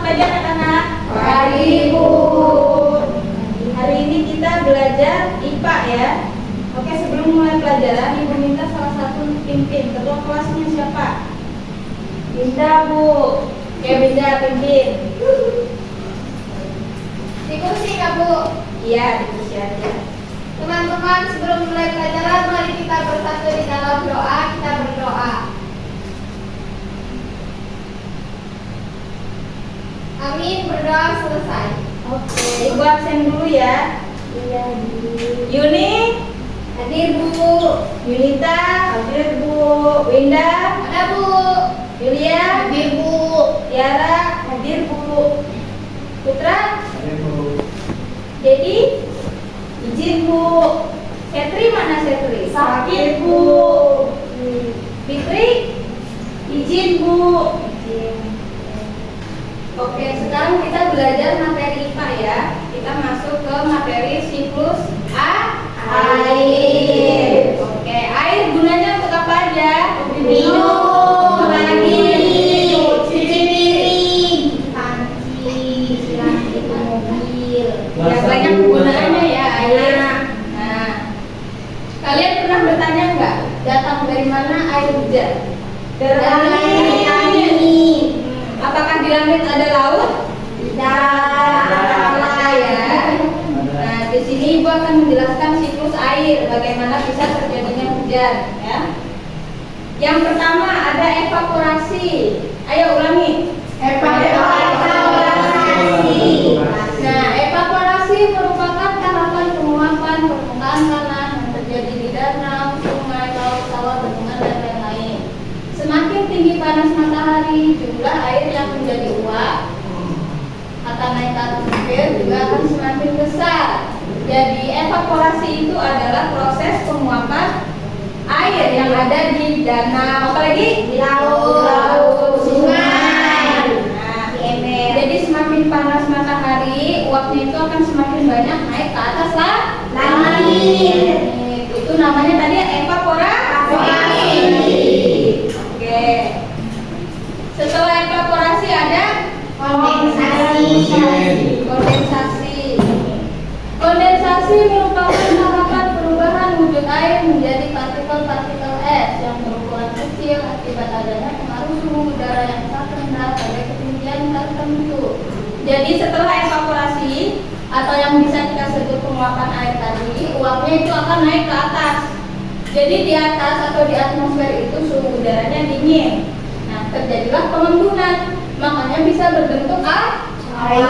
pagi anak-anak? Pagi, Bu. Hari ini kita belajar IPA ya. Oke, sebelum mulai pelajaran, Ibu minta salah satu pimpin. Ketua kelasnya siapa? Binda, Bu. Oke, Binda pimpin. Di kursi, Kak, Bu. Iya, di kursi aja. Teman-teman, sebelum mulai pelajaran, mari kita bersatu di dalam doa. Kita berdoa. Amin, berdoa selesai. Oke, Ibu absen dulu ya. Iya, Bu. Yuni, Hadir, Bu. Yunita, hadir Bu. Winda, Ada, Bu. Yulia, Hadir, Bu. Tiara, hadir Bu. Putra, Hadir, Bu. Dedi, izin Bu. Setri mana Setri? Sakit, Bu. Fitri, izin Bu. Oke, sekarang kita belajar materi IPA ya. Kita masuk ke materi siklus air. Oke, air gunanya untuk apa aja? Minum, mandi, cuci piring, panci, silang mobil. Ya banyak kegunaannya ya air. Nah, kalian pernah bertanya nggak datang dari mana air hujan? Dari langit. Apakah di langit ada laut? Tidak. Ya. Nah, di sini Ibu akan menjelaskan siklus air, bagaimana bisa terjadinya hujan, ya. Yang pertama ada evaporasi. Ayo ulangi. Evaporasi. Nah, evaporasi merupakan tahapan penguapan permukaan tanah yang terjadi di danau, sungai, laut, sawah, bendungan dan lain-lain. Semakin tinggi panas matahari, jumlah air yang menjadi uap akan naik ke atmosfer juga akan semakin besar. Jadi evaporasi itu adalah proses penguapan air yang ada di danau, apalagi Di laut, sungai, Nah, di ember. jadi semakin panas matahari, uapnya itu akan semakin banyak naik ke atas lah Langit. Itu namanya tadi evaporasi. Oke. Setelah evaporasi ada Kondensasi. Kondensasi merupakan tahapan perubahan wujud air menjadi partikel-partikel es yang berukuran kecil akibat adanya pengaruh suhu udara yang sangat rendah pada ketinggian tertentu. Jadi setelah evaporasi atau yang bisa kita sebut penguapan air tadi, uapnya itu akan naik ke atas. Jadi di atas atau di atmosfer itu suhu udaranya dingin. Nah, terjadilah pengembunan. Makanya bisa berbentuk Air.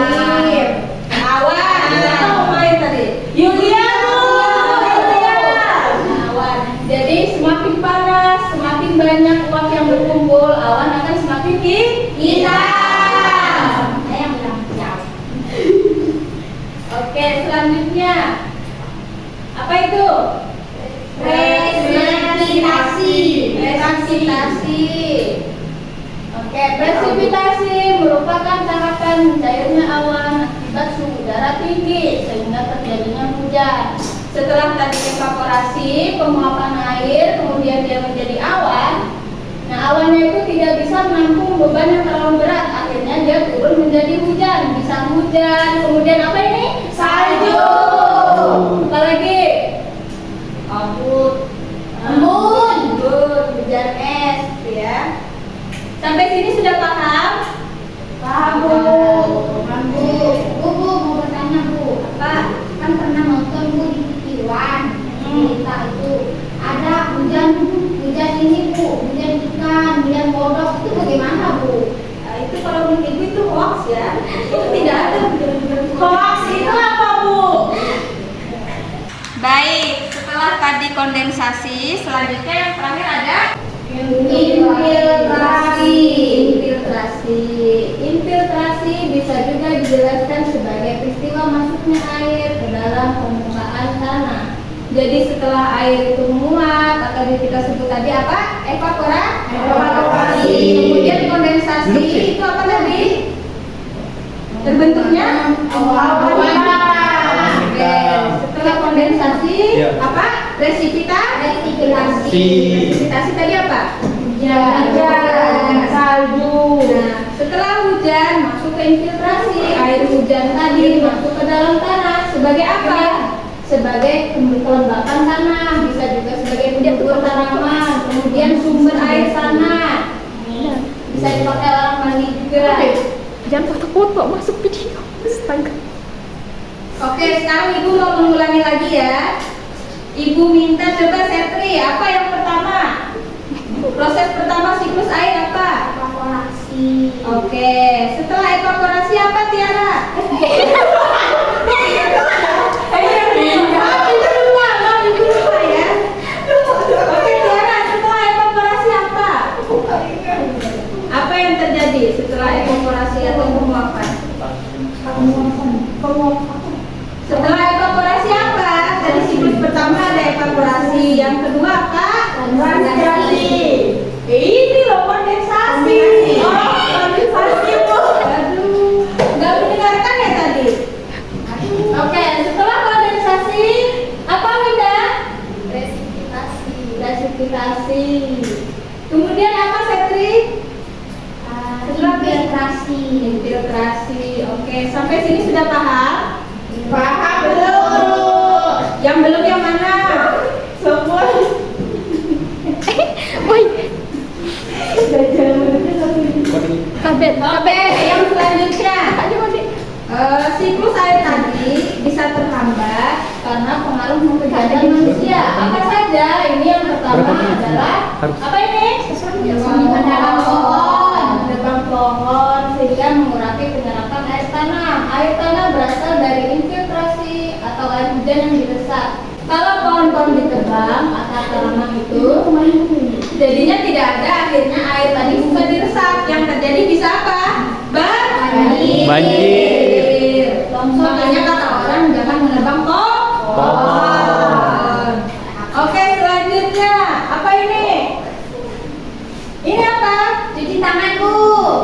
awan. Kita mau main tadi. Yulia, awan. Jadi semakin panas, semakin banyak uap yang berkumpul, awan akan semakin hitam. Saya yang bilang jauh. Oke, selanjutnya apa itu? Presipitasi. Presipitasi. Oke, presipitasi merupakan tahapan mencairnya awan akibat suhu udara tinggi sehingga terjadinya hujan. Setelah tadi evaporasi, penguapan air, kemudian dia menjadi awan. Nah, awannya itu tidak bisa menampung beban yang terlalu berat, akhirnya dia turun menjadi hujan. Bisa hujan, kemudian apa ini? Salju. Apalagi? Kabut. Embun. Hujan es, ya. Sampai sini sudah paham? Paham, Bu. Bu, mau bertanya, Bu. Apa? Kan pernah nonton, Bu, di Iwan. Cerita itu ada hujan ini, Bu. Hujan ikan, hujan kodok. Itu bagaimana, Bu? Nah, itu kalau menurut Ibu itu hoax ya. Itu tidak ada hujan-hujan Hoax itu apa, Bu? Baik, setelah tadi kondensasi, selanjutnya yang terakhir ada Infiltrasi. Infiltrasi bisa juga dijelaskan sebagai peristiwa masuknya air ke dalam permukaan tanah. Jadi setelah air itu menguap atau kita sebut tadi apa? Evaporasi. Kemudian kondensasi itu apa tadi? Terbentuknya Awan. Oke, setelah kondensasi Ya. apa? Presipitasi. Presipitasi tadi apa? Hujan. Salju. Nah, setelah hujan masuk ke terinfiltrasi air hujan tadi masuk ke dalam tanah sebagai apa? Sebagai kelembapan tanah, bisa juga sebagai pembubur tanaman, kemudian sumber air tanah, bisa dipakai alat mandi juga. Jangan foto-foto masuk video. Astaga. Oke, sekarang ibu mau mengulangi lagi ya. Ibu minta coba Setri, apa yang pertama? Proses pertama siklus air apa? Evaporasi. Oke, setelah evaporasi apa Tiara? Oke Tiara, setelah evaporasi apa? Apa yang terjadi setelah evaporasi atau penguapan? Setelah evaporasi apa? Tadi siklus pertama ada evaporasi, yang kedua apa? Transpirasi. Ini loh kondensasi. Oh, kondensasi bu. Aduh, nggak mendengarkan ya tadi? Oke, setelah kondensasi apa Winda? Presipitas. Presipitasasi. Kemudian apa Setri? Infiltrasi. Infiltrasi. Oke, sampai sini sudah paham? Paham Belum. Yang belum yang mana? Semua. Woi. Kabet. Oke, yang selanjutnya. Ayo Mati. Siklus air tadi bisa terhambat karena pengaruh kegiatan manusia. Apa saja? Ini yang pertama adalah apa ini? Menanam pohon, menebang pohon sehingga mengurangi penyerapan air tanah. Air tanah berasal dari infiltrasi atau air hujan yang diresap. Kalau pohon-pohon ditebang atau tanaman itu, jadinya tidak ada, akhirnya air tadi bisa diresap. Yang terjadi bisa apa? Banjir. Makanya kata orang jangan menebang pohon. Oke, selanjutnya apa ini? Ini apa? Cuci tangan bu.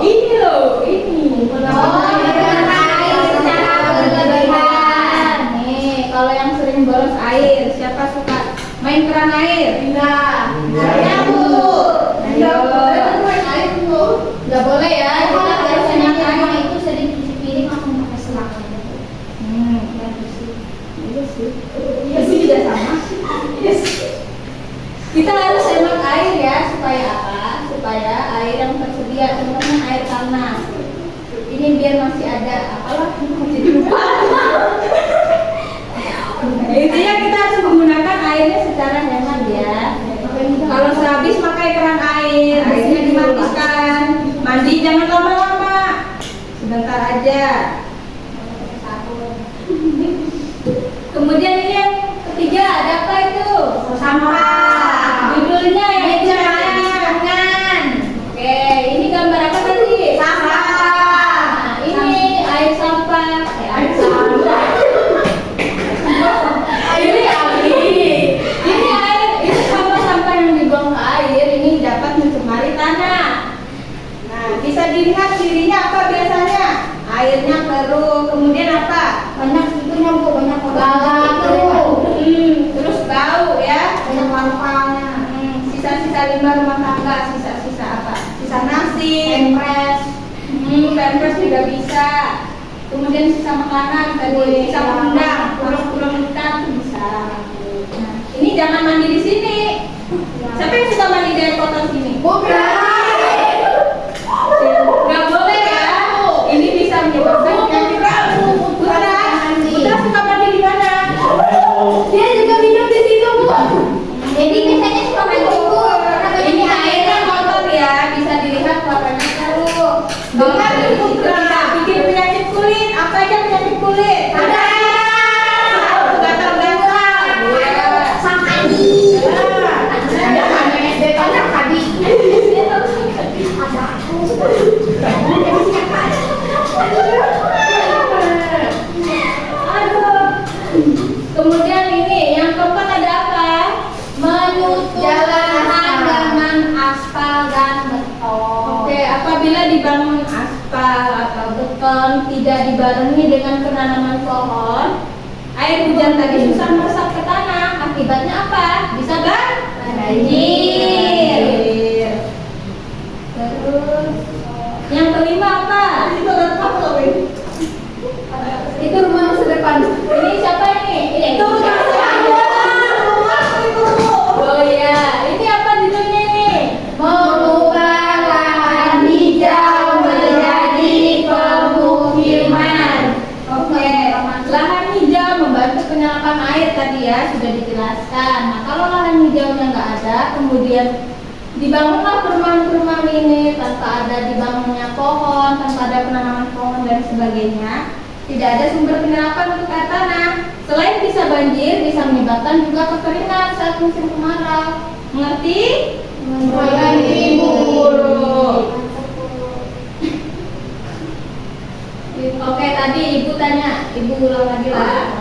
Ini loh, ini. Menggunakan air secara berlebihan. Nih, kalau yang sering boros air, siapa suka main keran air? Enggak. Saya bu. Ayo. Air bu. Enggak boleh ya. Kita harus banyak air. Itu sering cuci piring langsung pakai selang. Iya sih. Iya sih juga sama. Iya sih. Kita harus hemat air ya, supaya apa? Supaya air yang tersedia, contohnya air tanah. Ini biar masih ada, apalah masih lupa. Intinya kita harus menggunakan airnya secara hemat ya. Kalau sehabis pakai keran air, airnya dimatikan. Mandi jangan lama-lama, sebentar aja. Kemudian ini yang ketiga ada apa itu? Sampah. Judulnya yang jangan. Oke, ini gambar apa tadi? Sampah. Nah, ini air sampah. Air sampah. Ini air, ini sampah-sampah yang dibuang ke air ini dapat mencemari tanah. Nah, bisa dilihat cirinya apa biasanya? Airnya keruh, kemudian apa? Banyak itunya bu, banyak Bau, terus bau ya, banyak larvanya. Sisa-sisa limbah rumah tangga, sisa-sisa apa? Sisa nasi, Pempres. pampers juga bisa. Kemudian sisa makanan tadi, sisa udang, pulang-pulang ikan tuh bisa. Nah, ini jangan mandi di sini. Siapa yang suka mandi di air kotor sini? Nggak boleh ya. Ini bisa menyebabkan penyakit. Putra suka mandi di mana? Dia juga minum di situ bu. Jadi biasanya suka main bu. Ini airnya kotor ya, bisa dilihat warnanya keruh. Dengan bisa bikin penyakit kulit. Apa aja penyakit kulit? Ada. Gatal-gatal. Sang Adi. Ada banyak tadi. Ada aku. Aduh. Kemudian ini yang keempat ada apa? Menutup Jalan dengan aspal dan beton. Oke, apabila dibangun aspal atau beton tidak dibarengi dengan penanaman pohon, air hujan tadi susah meresap ke tanah. Akibatnya apa? Bisa banjir. Terus yang kelima apa? Itu rumah masa depan. Ini siapa ini? Itu rumah masa depan. Oh iya, ini apa judulnya ini? Mengubah lahan hijau menjadi pemukiman. Oke, lahan hijau membantu penyerapan air tadi ya, sudah dijelaskan. Nah, kalau lahan hijaunya nggak ada, kemudian dibangunlah perumahan-perumahan ini tanpa ada dibangunnya pohon, tanpa ada penanaman pohon dan sebagainya, tidak ada sumber penyerapan untuk air tanah. Selain bisa banjir, bisa menyebabkan juga kekeringan saat musim kemarau. Mengerti? Mengerti, Ibu guru. Oke, tadi ibu tanya, ibu ulang lagi lah.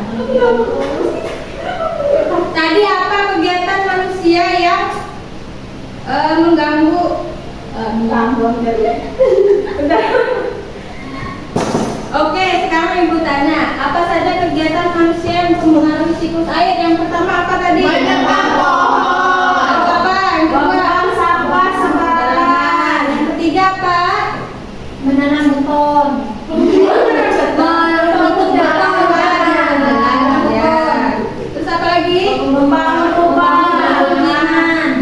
Tadi apa kegiatan manusia yang mengganggu Oke, sekarang ibu tanya, apa saja kegiatan manusia yang mempengaruhi siklus air? Yang pertama apa tadi? Menebang pohon. Apa? Yang kedua? Membuang sampah sembarangan. Yang ketiga apa? Menanam beton. Menutup jalan. Ya. Terus apa lagi? Membangun perumahan.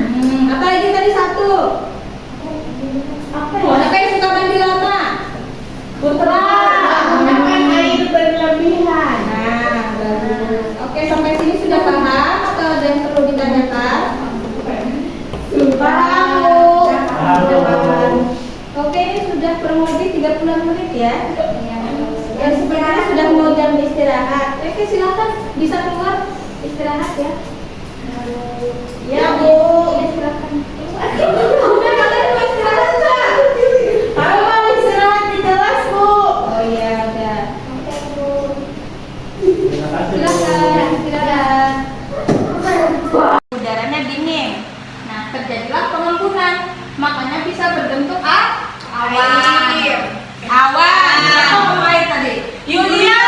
Apa lagi tadi satu? Apa Siapa yang suka mandi lama? Putra. Menggunakan air berlebihan. Nah, bagus. Oke, sampai sini sudah paham atau ada yang perlu ditanyakan? Paham. Oke, ini sudah kurang lebih 30 menit ya. Dan sebenarnya sudah mau jam istirahat. Oke, silakan bisa keluar istirahat ya. Ya, Bu. Ya, silakan. Udah, kalian mau istirahat enggak? Aku mau istirahat di kelas, Bu. Oh iya, udah. Oke, Bu. Silakan istirahat. Udaranya dingin. Nah, terjadilah pengembunan. Makanya bisa berbentuk awan. Awan. Apa ngomong air tadi? Yulia.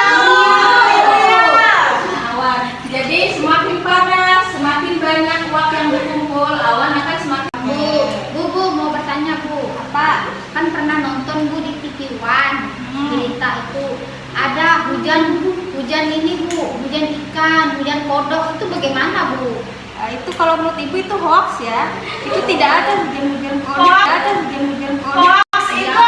Nah, awan. Jadi semakin panas, semakin banyak uap yang berkumpul, awan akan semakin Bu, mau bertanya, Bu. apa? Kan pernah nonton, Bu, di TV One. Berita itu ada hujan ini, Bu. Hujan ikan, hujan kodok. Itu bagaimana, Bu? Nah, itu kalau menurut ibu itu hoax ya. Itu tidak ada hujan-hujan kodok. Tidak ada hujan-hujan kodok. Itu